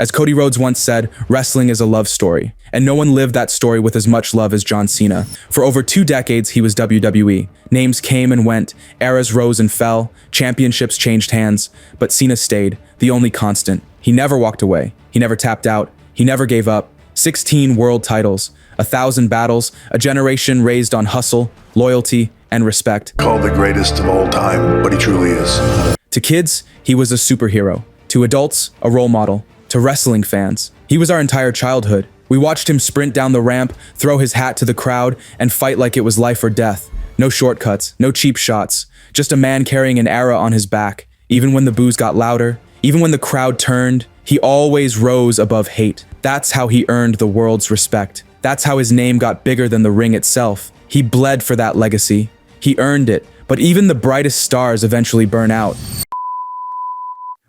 As Cody Rhodes once said, wrestling is a love story, and no one lived that story with as much love as John Cena. For over 2 decades, he was WWE. Names came and went, eras rose and fell, championships changed hands, but Cena stayed, the only constant. He never walked away, he never tapped out, he never gave up. 16 world titles, 1,000 battles, a generation raised on hustle, loyalty, and respect. Called the greatest of all time, but he truly is. To kids, he was a superhero. To adults, a role model. To wrestling fans, he was our entire childhood. We watched him sprint down the ramp, throw his hat to the crowd, and fight like it was life or death. No shortcuts, no cheap shots, just a man carrying an era on his back. Even when the boos got louder, even when the crowd turned, he always rose above hate. That's how he earned the world's respect. That's how his name got bigger than the ring itself. He bled for that legacy. He earned it, but even the brightest stars eventually burn out.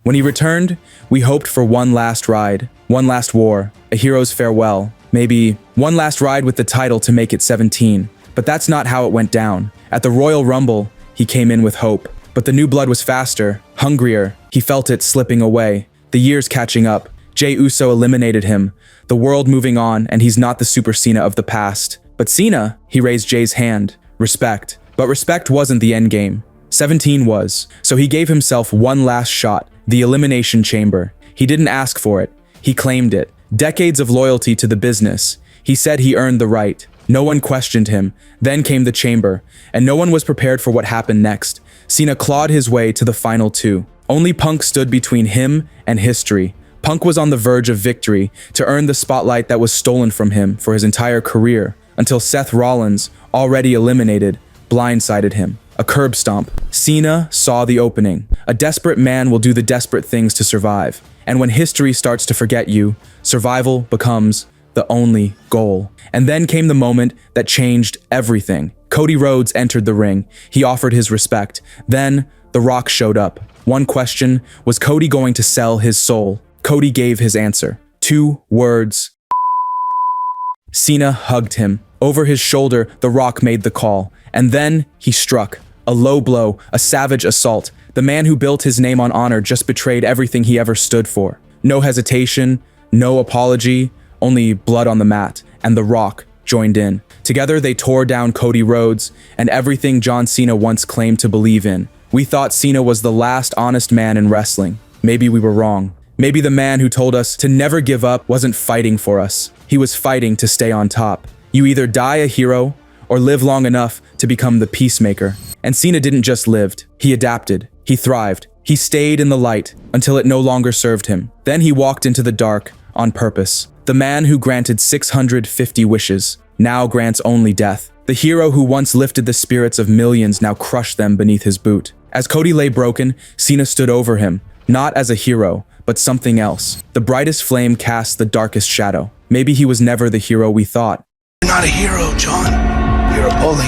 When he returned, we hoped for one last ride, one last war, a hero's farewell, maybe one last ride with the title to make it 17. But that's not how it went down. At the Royal Rumble, he came in with hope. But the new blood was faster, hungrier. He felt it slipping away, the years catching up. Jey Uso eliminated him, the world moving on, and he's not the Super Cena of the past. But Cena, he raised Jey's hand. Respect. But respect wasn't the end game. 17 was. So he gave himself one last shot, the Elimination Chamber. He didn't ask for it. He claimed it. Decades of loyalty to the business. He said he earned the right. No one questioned him. Then came the chamber, and no one was prepared for what happened next. Cena clawed his way to the final 2. Only Punk stood between him and history. Punk was on the verge of victory to earn the spotlight that was stolen from him for his entire career, until Seth Rollins, already eliminated, blindsided him. A curb stomp. Cena saw the opening. A desperate man will do the desperate things to survive. And when history starts to forget you, survival becomes the only goal. And then came the moment that changed everything. Cody Rhodes entered the ring. He offered his respect. Then, The Rock showed up. One question, was Cody going to sell his soul? Cody gave his answer. 2 words. Cena hugged him. Over his shoulder, The Rock made the call. And then, he struck. A low blow, a savage assault. The man who built his name on honor just betrayed everything he ever stood for. No hesitation, no apology, only blood on the mat, and The Rock joined in. Together they tore down Cody Rhodes and everything John Cena once claimed to believe in. We thought Cena was the last honest man in wrestling. Maybe we were wrong. Maybe the man who told us to never give up wasn't fighting for us. He was fighting to stay on top. You either die a hero or live long enough to become the peacemaker. And Cena didn't just live, he adapted, he thrived, he stayed in the light until it no longer served him. Then he walked into the dark on purpose. The man who granted 650 wishes now grants only death. The hero who once lifted the spirits of millions now crushed them beneath his boot. As Cody lay broken, Cena stood over him, not as a hero, but something else. The brightest flame cast the darkest shadow. Maybe he was never the hero we thought. You're not a hero, John. You're a bully.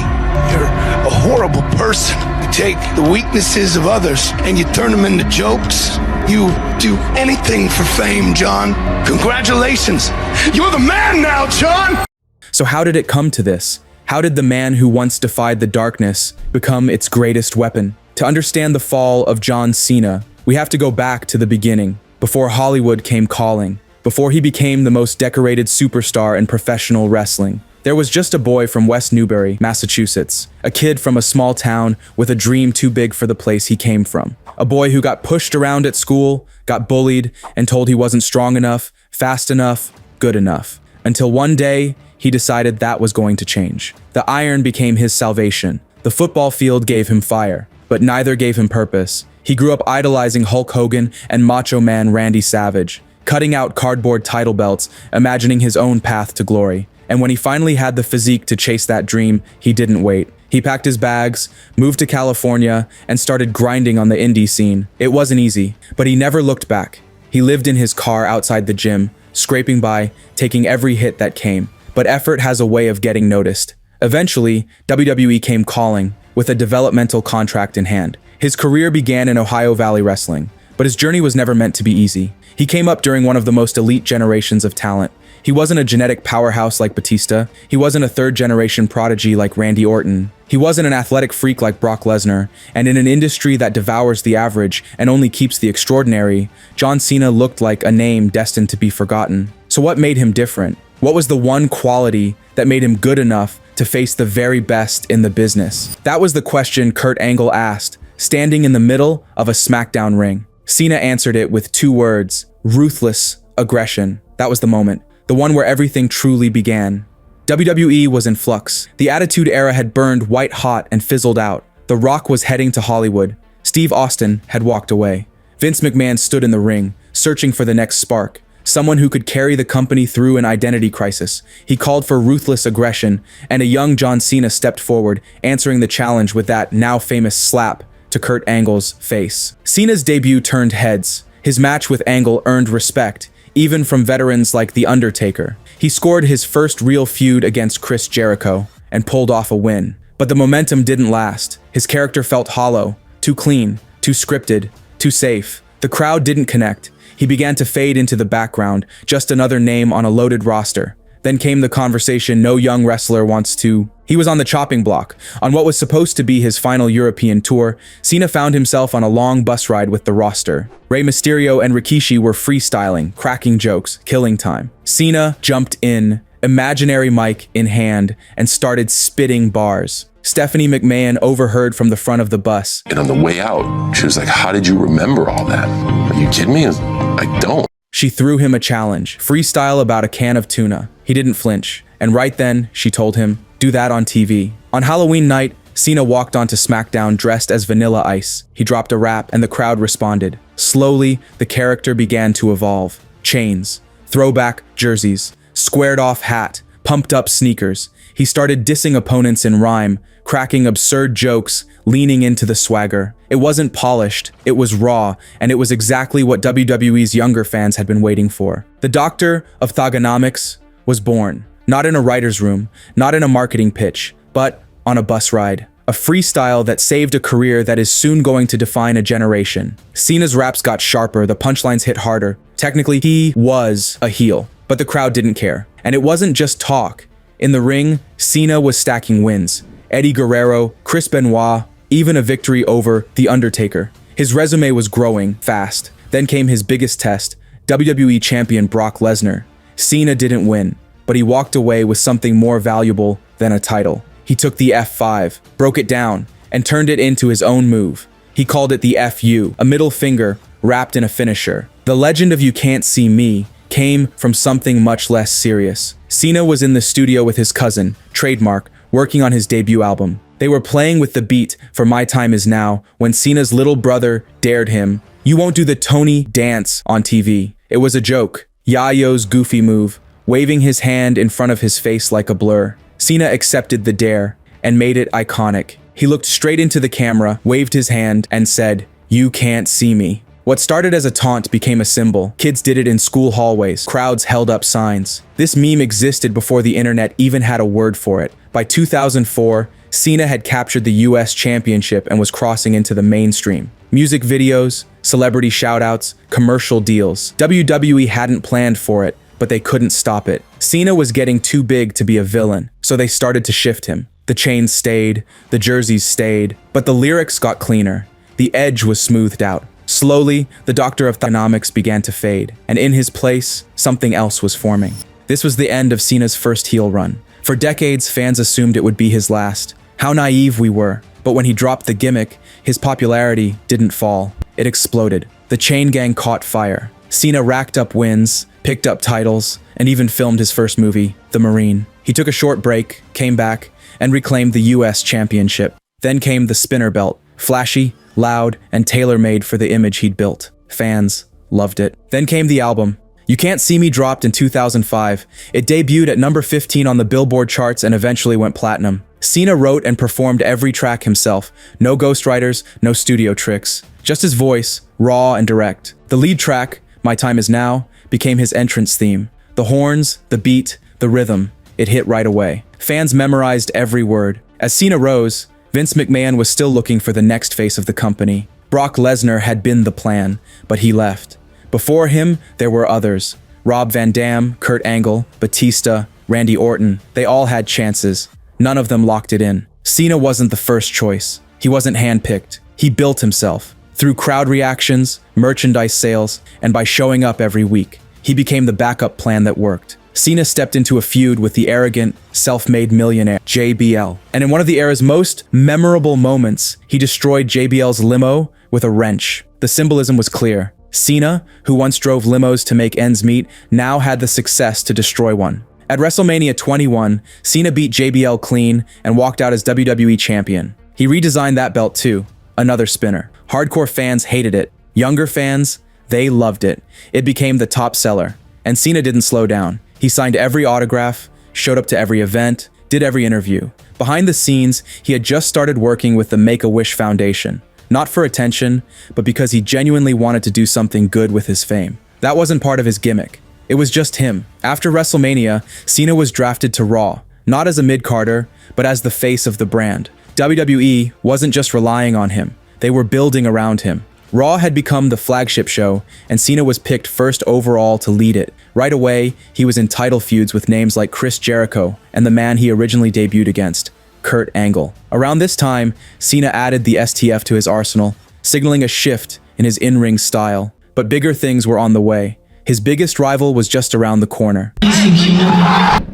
You're a horrible person. You take the weaknesses of others and you turn them into jokes. You do anything for fame, John. Congratulations. You're the man now, John! So how did it come to this? How did the man who once defied the darkness become its greatest weapon? To understand the fall of John Cena, we have to go back to the beginning, before Hollywood came calling, before he became the most decorated superstar in professional wrestling. There was just a boy from West Newbury, Massachusetts, a kid from a small town with a dream too big for the place he came from. A boy who got pushed around at school, got bullied, and told he wasn't strong enough, fast enough, good enough. Until one day, he decided that was going to change. The iron became his salvation. The football field gave him fire, but neither gave him purpose. He grew up idolizing Hulk Hogan and Macho Man Randy Savage, cutting out cardboard title belts, imagining his own path to glory. And when he finally had the physique to chase that dream, he didn't wait. He packed his bags, moved to California, and started grinding on the indie scene. It wasn't easy, but he never looked back. He lived in his car outside the gym, scraping by, taking every hit that came. But effort has a way of getting noticed. Eventually, WWE came calling, with a developmental contract in hand. His career began in Ohio Valley Wrestling, but his journey was never meant to be easy. He came up during one of the most elite generations of talent. He wasn't a genetic powerhouse like Batista. He wasn't a third-generation prodigy like Randy Orton. He wasn't an athletic freak like Brock Lesnar. And in an industry that devours the average and only keeps the extraordinary, John Cena looked like a name destined to be forgotten. So what made him different? What was the one quality that made him good enough to face the very best in the business? That was the question Kurt Angle asked, standing in the middle of a SmackDown ring. Cena answered it with 2 words: ruthless aggression. That was the moment. The one where everything truly began. WWE was in flux. The Attitude Era had burned white hot and fizzled out. The Rock was heading to Hollywood. Steve Austin had walked away. Vince McMahon stood in the ring, searching for the next spark, someone who could carry the company through an identity crisis. He called for ruthless aggression, and a young John Cena stepped forward, answering the challenge with that now famous slap to Kurt Angle's face. Cena's debut turned heads. His match with Angle earned respect, even from veterans like The Undertaker. He scored his first real feud against Chris Jericho and pulled off a win. But the momentum didn't last. His character felt hollow, too clean, too scripted, too safe. The crowd didn't connect. He began to fade into the background, just another name on a loaded roster. Then came the conversation no young wrestler wants to. He was on the chopping block. On what was supposed to be his final European tour, Cena found himself on a long bus ride with the roster. Rey Mysterio and Rikishi were freestyling, cracking jokes, killing time. Cena jumped in, imaginary mic in hand, and started spitting bars. Stephanie McMahon overheard from the front of the bus. And on the way out, she was like, "How did you remember all that? Are you kidding me? I don't." She threw him a challenge, freestyle about a can of tuna. He didn't flinch, and right then, she told him, "Do that on TV." On Halloween night, Cena walked onto SmackDown dressed as Vanilla Ice. He dropped a rap, and the crowd responded. Slowly, the character began to evolve. Chains, throwback jerseys, squared-off hat, pumped-up sneakers. He started dissing opponents in rhyme, cracking absurd jokes, leaning into the swagger. It wasn't polished, it was raw, and it was exactly what WWE's younger fans had been waiting for. The Doctor of Thugonomics was born, not in a writer's room, not in a marketing pitch, but on a bus ride. A freestyle that saved a career that is soon going to define a generation. Cena's raps got sharper, the punchlines hit harder. Technically, he was a heel, but the crowd didn't care. And it wasn't just talk. In the ring, Cena was stacking wins. Eddie Guerrero, Chris Benoit, even a victory over The Undertaker. His resume was growing fast. Then came his biggest test, WWE champion Brock Lesnar. Cena didn't win, but he walked away with something more valuable than a title. He took the F5, broke it down, and turned it into his own move. He called it the FU, a middle finger wrapped in a finisher. The legend of "You Can't See Me" came from something much less serious. Cena was in the studio with his cousin, Trademark, working on his debut album. They were playing with the beat for My Time Is Now when Cena's little brother dared him. "You won't do the Tony dance on TV." It was a joke. Yayo's goofy move, waving his hand in front of his face like a blur. Cena accepted the dare and made it iconic. He looked straight into the camera, waved his hand, and said, "You can't see me." What started as a taunt became a symbol. Kids did it in school hallways. Crowds held up signs. This meme existed before the internet even had a word for it. By 2004, Cena had captured the US Championship and was crossing into the mainstream. Music videos, celebrity shoutouts, commercial deals. WWE hadn't planned for it, but they couldn't stop it. Cena was getting too big to be a villain, so they started to shift him. The chains stayed, the jerseys stayed, but the lyrics got cleaner. The edge was smoothed out. Slowly, the Doctor of Thugonomics began to fade, and in his place, something else was forming. This was the end of Cena's first heel run. For decades, fans assumed it would be his last. How naive we were. But when he dropped the gimmick, his popularity didn't fall. It exploded. The chain gang caught fire. Cena racked up wins, picked up titles, and even filmed his first movie, The Marine. He took a short break, came back, and reclaimed the US Championship. Then came the spinner belt, flashy, loud, and tailor-made for the image he'd built. Fans loved it. Then came the album. You Can't See Me dropped in 2005. It debuted at number 15 on the Billboard charts and eventually went platinum. Cena wrote and performed every track himself. No ghostwriters, no studio tricks. Just his voice, raw and direct. The lead track, My Time Is Now, became his entrance theme. The horns, the beat, the rhythm. It hit right away. Fans memorized every word. As Cena rose, Vince McMahon was still looking for the next face of the company. Brock Lesnar had been the plan, but he left. Before him, there were others. Rob Van Dam, Kurt Angle, Batista, Randy Orton. They all had chances. None of them locked it in. Cena wasn't the first choice. He wasn't handpicked. He built himself. Through crowd reactions, merchandise sales, and by showing up every week. He became the backup plan that worked. Cena stepped into a feud with the arrogant, self-made millionaire, JBL. And in one of the era's most memorable moments, he destroyed JBL's limo with a wrench. The symbolism was clear. Cena, who once drove limos to make ends meet, now had the success to destroy one. At WrestleMania 21, Cena beat JBL clean and walked out as WWE champion. He redesigned that belt too. Another spinner. Hardcore fans hated it. Younger fans, they loved it. It became the top seller. And Cena didn't slow down. He signed every autograph, showed up to every event, did every interview. Behind the scenes, he had just started working with the Make-A-Wish Foundation. Not for attention, but because he genuinely wanted to do something good with his fame. That wasn't part of his gimmick. It was just him. After WrestleMania, Cena was drafted to Raw, not as a mid-carder, but as the face of the brand. WWE wasn't just relying on him. They were building around him. Raw had become the flagship show, and Cena was picked first overall to lead it. Right away, he was in title feuds with names like Chris Jericho and the man he originally debuted against, Kurt Angle. Around this time, Cena added the STF to his arsenal, signaling a shift in his in-ring style. But bigger things were on the way. His biggest rival was just around the corner.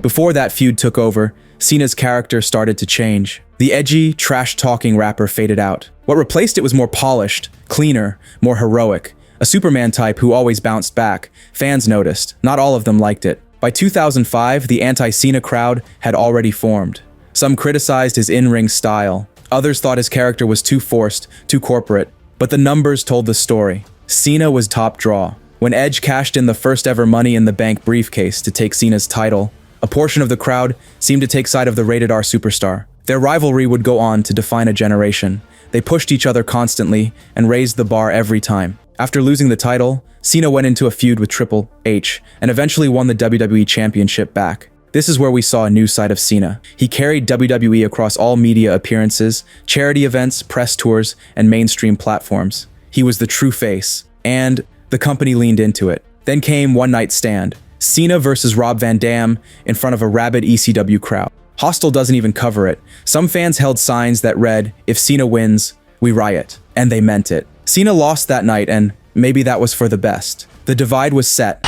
Before that feud took over, Cena's character started to change. The edgy, trash-talking rapper faded out. What replaced it was more polished, cleaner, more heroic. A Superman type who always bounced back. Fans noticed. Not all of them liked it. By 2005, the anti-Cena crowd had already formed. Some criticized his in-ring style. Others thought his character was too forced, too corporate. But the numbers told the story. Cena was top draw. When Edge cashed in the first ever Money in the Bank briefcase to take Cena's title, a portion of the crowd seemed to take side of the rated R superstar. Their rivalry would go on to define a generation. They pushed each other constantly and raised the bar every time. After losing the title, Cena went into a feud with Triple H and eventually won the WWE Championship back. This is where we saw a new side of Cena. He carried WWE across all media appearances, charity events, press tours, and mainstream platforms. He was the true face, and the company leaned into it. Then came One Night Stand. Cena versus Rob Van Dam in front of a rabid ECW crowd. Hostile doesn't even cover it. Some fans held signs that read, "If Cena wins, we riot." And they meant it. Cena lost that night, and maybe that was for the best. The divide was set.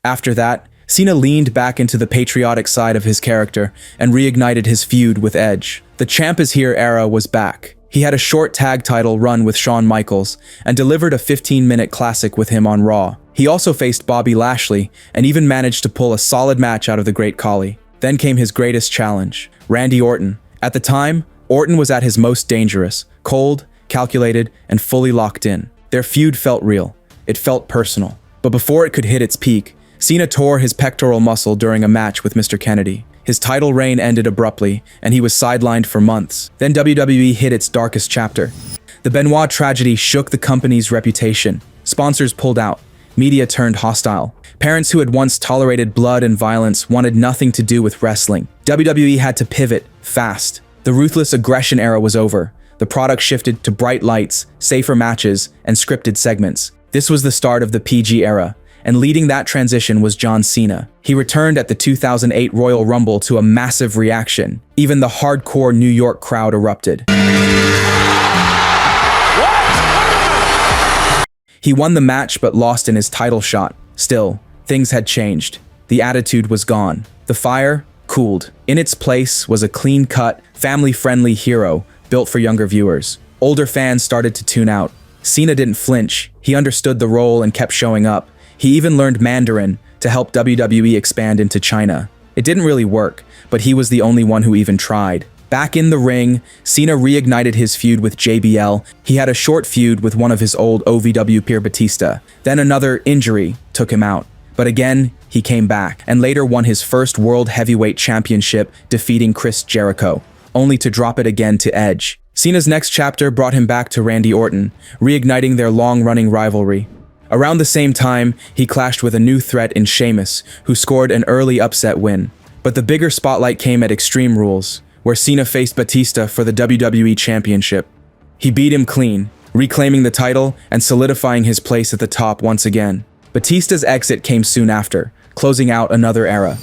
After that, Cena leaned back into the patriotic side of his character and reignited his feud with Edge. The Champ is Here era was back. He had a short tag title run with Shawn Michaels and delivered a 15-minute classic with him on Raw. He also faced Bobby Lashley and even managed to pull a solid match out of the Great Khali. Then came his greatest challenge, Randy Orton. At the time, Orton was at his most dangerous, cold, calculated, and fully locked in. Their feud felt real. It felt personal. But before it could hit its peak, Cena tore his pectoral muscle during a match with Mr. Kennedy. His title reign ended abruptly, and he was sidelined for months. Then WWE hit its darkest chapter. The Benoit tragedy shook the company's reputation. Sponsors pulled out. Media turned hostile. Parents who had once tolerated blood and violence wanted nothing to do with wrestling. WWE had to pivot fast. The ruthless aggression era was over. The product shifted to bright lights, safer matches, and scripted segments. This was the start of the PG era. And leading that transition was John Cena. He returned at the 2008 Royal Rumble to a massive reaction. Even the hardcore New York crowd erupted. He won the match but lost in his title shot. Still, things had changed. The attitude was gone. The fire cooled. In its place was a clean-cut, family-friendly hero built for younger viewers. Older fans started to tune out. Cena didn't flinch. He understood the role and kept showing up. He even learned Mandarin to help WWE expand into China. It didn't really work, but he was the only one who even tried. Back in the ring, Cena reignited his feud with JBL. He had a short feud with one of his old OVW peer Batista. Then another injury took him out. But again, he came back, and later won his first World Heavyweight Championship, defeating Chris Jericho, only to drop it again to Edge. Cena's next chapter brought him back to Randy Orton, reigniting their long-running rivalry. Around the same time, he clashed with a new threat in Sheamus, who scored an early upset win. But the bigger spotlight came at Extreme Rules, where Cena faced Batista for the WWE Championship. He beat him clean, reclaiming the title and solidifying his place at the top once again. Batista's exit came soon after, closing out another era.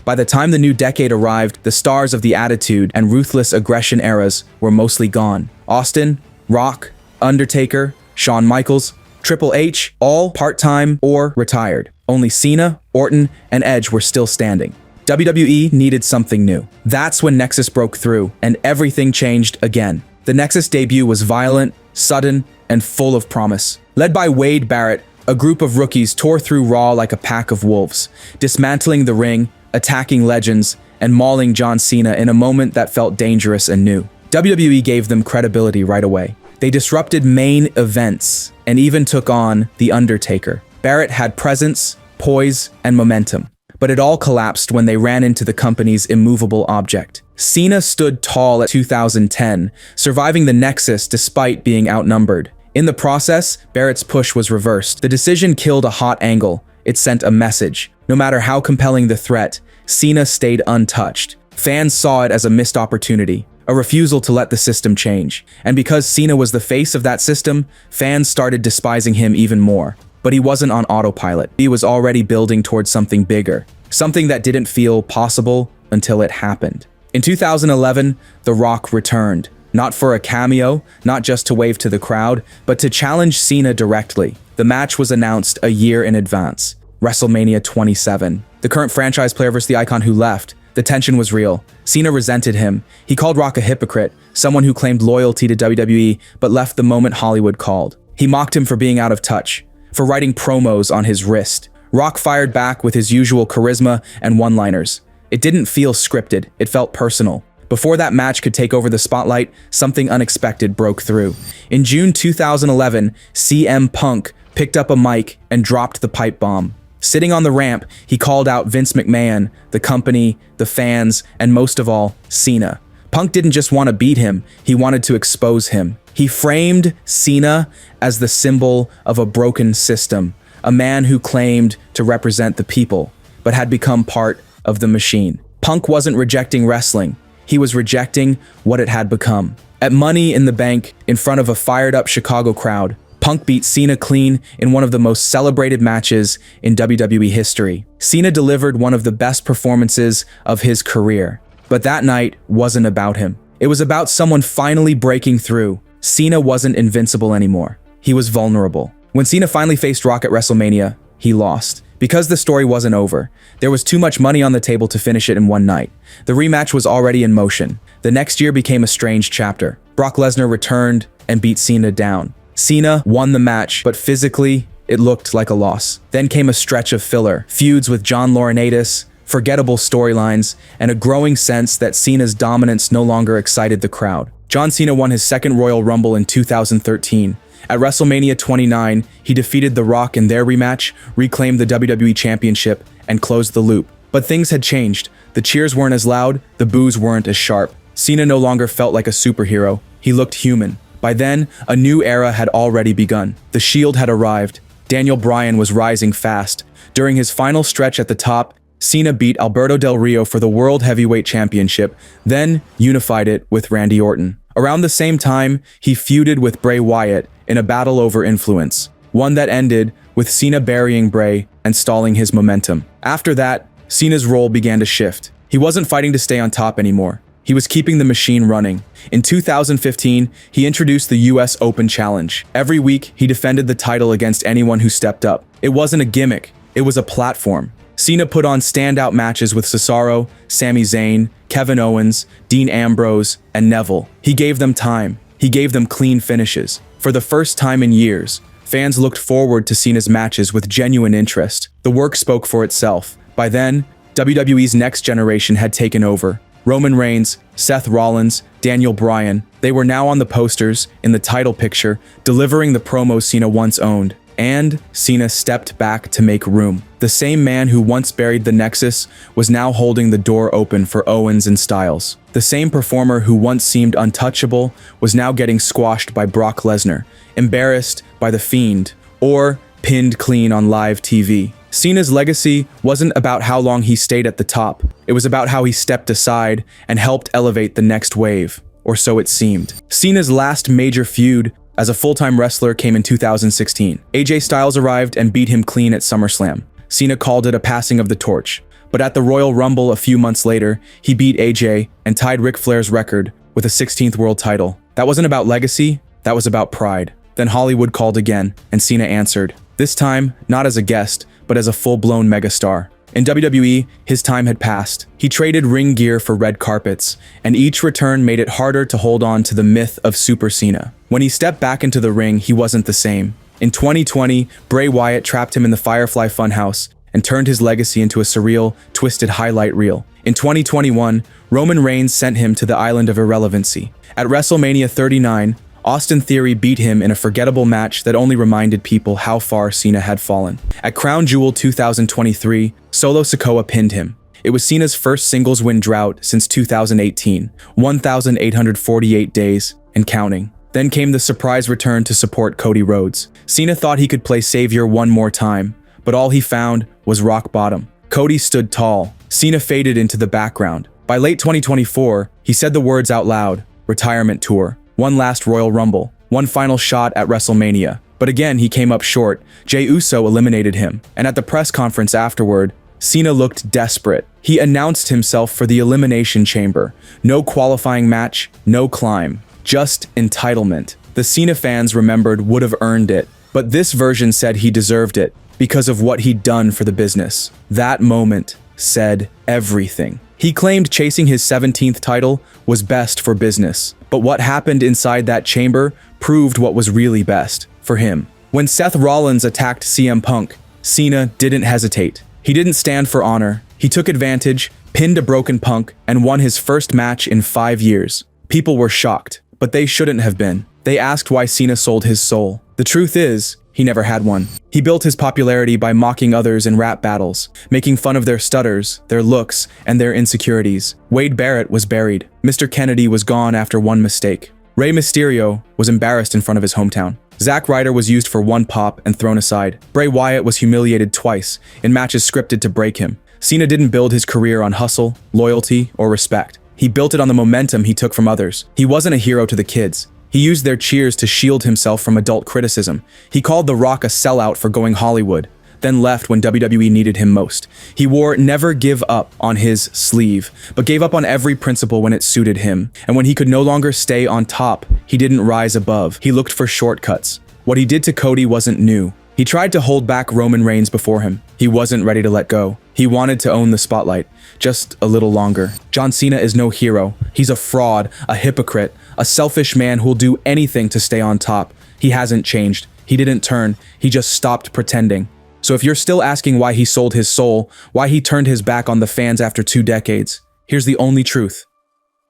By the time the new decade arrived, the stars of the Attitude and Ruthless Aggression eras were mostly gone. Austin, Rock, Undertaker, Shawn Michaels, Triple H, all part-time or retired. Only Cena, Orton, and Edge were still standing. WWE needed something new. That's when Nexus broke through, and everything changed again. The Nexus debut was violent, sudden, and full of promise. Led by Wade Barrett, a group of rookies tore through Raw like a pack of wolves, dismantling the ring, attacking legends, and mauling John Cena in a moment that felt dangerous and new. WWE gave them credibility right away. They disrupted main events and even took on The Undertaker. Barrett had presence, poise, and momentum. But it all collapsed when they ran into the company's immovable object. Cena stood tall at 2010, surviving the Nexus despite being outnumbered. In the process, Barrett's push was reversed. The decision killed a hot angle. It sent a message. No matter how compelling the threat, Cena stayed untouched. Fans saw it as a missed opportunity, a refusal to let the system change. And because Cena was the face of that system, fans started despising him even more. But he wasn't on autopilot. He was already building towards something bigger, something that didn't feel possible until it happened. In 2011, The Rock returned, not for a cameo, not just to wave to the crowd, but to challenge Cena directly. The match was announced a year in advance, WrestleMania 27. The current franchise player versus the icon who left. The tension was real. Cena resented him. He called Rock a hypocrite, someone who claimed loyalty to WWE but left the moment Hollywood called. He mocked him for being out of touch, for writing promos on his wrist. Rock fired back with his usual charisma and one-liners. It didn't feel scripted, it felt personal. Before that match could take over the spotlight, something unexpected broke through. In June 2011, CM Punk picked up a mic and dropped the pipe bomb. Sitting on the ramp, he called out Vince McMahon, the company, the fans, and most of all, Cena. Punk didn't just want to beat him, he wanted to expose him. He framed Cena as the symbol of a broken system, a man who claimed to represent the people, but had become part of the machine. Punk wasn't rejecting wrestling, he was rejecting what it had become. At Money in the Bank, in front of a fired-up Chicago crowd, Punk beat Cena clean in one of the most celebrated matches in WWE history. Cena delivered one of the best performances of his career. But that night wasn't about him. It was about someone finally breaking through. Cena wasn't invincible anymore. He was vulnerable. When Cena finally faced Rock at WrestleMania, he lost. Because the story wasn't over, there was too much money on the table to finish it in one night. The rematch was already in motion. The next year became a strange chapter. Brock Lesnar returned and beat Cena down. Cena won the match, but physically, it looked like a loss. Then came a stretch of filler, feuds with John Laurinaitis, forgettable storylines, and a growing sense that Cena's dominance no longer excited the crowd. John Cena won his second Royal Rumble in 2013. At WrestleMania 29, he defeated The Rock in their rematch, reclaimed the WWE Championship, and closed the loop. But things had changed. The cheers weren't as loud, the boos weren't as sharp. Cena no longer felt like a superhero. He looked human. By then, a new era had already begun. The Shield had arrived. Daniel Bryan was rising fast. During his final stretch at the top, Cena beat Alberto Del Rio for the World Heavyweight Championship, then unified it with Randy Orton. Around the same time, he feuded with Bray Wyatt in a battle over influence, one that ended with Cena burying Bray and stalling his momentum. After that, Cena's role began to shift. He wasn't fighting to stay on top anymore. He was keeping the machine running. In 2015, he introduced the US Open Challenge. Every week, he defended the title against anyone who stepped up. It wasn't a gimmick, it was a platform. Cena put on standout matches with Cesaro, Sami Zayn, Kevin Owens, Dean Ambrose, and Neville. He gave them time. He gave them clean finishes. For the first time in years, fans looked forward to Cena's matches with genuine interest. The work spoke for itself. By then, WWE's next generation had taken over. Roman Reigns, Seth Rollins, Daniel Bryan, they were now on the posters, in the title picture, delivering the promos Cena once owned. And Cena stepped back to make room. The same man who once buried the Nexus was now holding the door open for Owens and Styles. The same performer who once seemed untouchable was now getting squashed by Brock Lesnar, embarrassed by The Fiend, or pinned clean on live TV. Cena's legacy wasn't about how long he stayed at the top. It was about how he stepped aside and helped elevate the next wave, or so it seemed. Cena's last major feud as a full-time wrestler came in 2016. AJ Styles arrived and beat him clean at SummerSlam. Cena called it a passing of the torch. But at the Royal Rumble a few months later, he beat AJ and tied Ric Flair's record with a 16th world title. That wasn't about legacy, that was about pride. Then Hollywood called again, and Cena answered. This time, not as a guest, but as a full-blown megastar. In WWE, his time had passed. He traded ring gear for red carpets, and each return made it harder to hold on to the myth of Super Cena. When he stepped back into the ring, he wasn't the same. In 2020, Bray Wyatt trapped him in the Firefly Funhouse and turned his legacy into a surreal, twisted highlight reel. In 2021, Roman Reigns sent him to the island of irrelevancy. At WrestleMania 39, Austin Theory beat him in a forgettable match that only reminded people how far Cena had fallen. At Crown Jewel 2023, Solo Sikoa pinned him. It was Cena's first singles win drought since 2018, 1,848 days and counting. Then came the surprise return to support Cody Rhodes. Cena thought he could play savior one more time, but all he found was rock bottom. Cody stood tall. Cena faded into the background. By late 2024, he said the words out loud: retirement tour. One last Royal Rumble, one final shot at WrestleMania. But again, he came up short. Jey Uso eliminated him, and at the press conference afterward, Cena looked desperate. He announced himself for the Elimination Chamber. No qualifying match, no climb, just entitlement. The Cena fans remembered would have earned it, but this version said he deserved it because of what he'd done for the business. That moment said everything. He claimed chasing his 17th title was best for business, but what happened inside that chamber proved what was really best for him. When Seth Rollins attacked CM Punk, Cena didn't hesitate. He didn't stand for honor. He took advantage, pinned a broken Punk, and won his first match in 5 years. People were shocked, but they shouldn't have been. They asked why Cena sold his soul. The truth is, he never had one. He built his popularity by mocking others in rap battles, making fun of their stutters, their looks, and their insecurities. Wade Barrett was buried. Mr. Kennedy was gone after one mistake. Rey Mysterio was embarrassed in front of his hometown. Zack Ryder was used for one pop and thrown aside. Bray Wyatt was humiliated twice in matches scripted to break him. Cena didn't build his career on hustle, loyalty, or respect. He built it on the momentum he took from others. He wasn't a hero to the kids. He used their cheers to shield himself from adult criticism. He called The Rock a sellout for going Hollywood, then left when WWE needed him most. He wore "never give up" on his sleeve, but gave up on every principle when it suited him. And when he could no longer stay on top, he didn't rise above. He looked for shortcuts. What he did to Cody wasn't new. He tried to hold back Roman Reigns before him. He wasn't ready to let go. He wanted to own the spotlight, just a little longer. John Cena is no hero. He's a fraud, a hypocrite, a selfish man who'll do anything to stay on top. He hasn't changed. He didn't turn. He just stopped pretending. So if you're still asking why he sold his soul, why he turned his back on the fans after 2 decades, here's the only truth.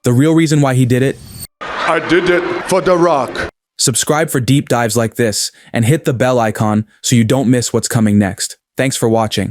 The real reason why he did it? I did it for The Rock. Subscribe for deep dives like this and hit the bell icon so you don't miss what's coming next. Thanks for watching.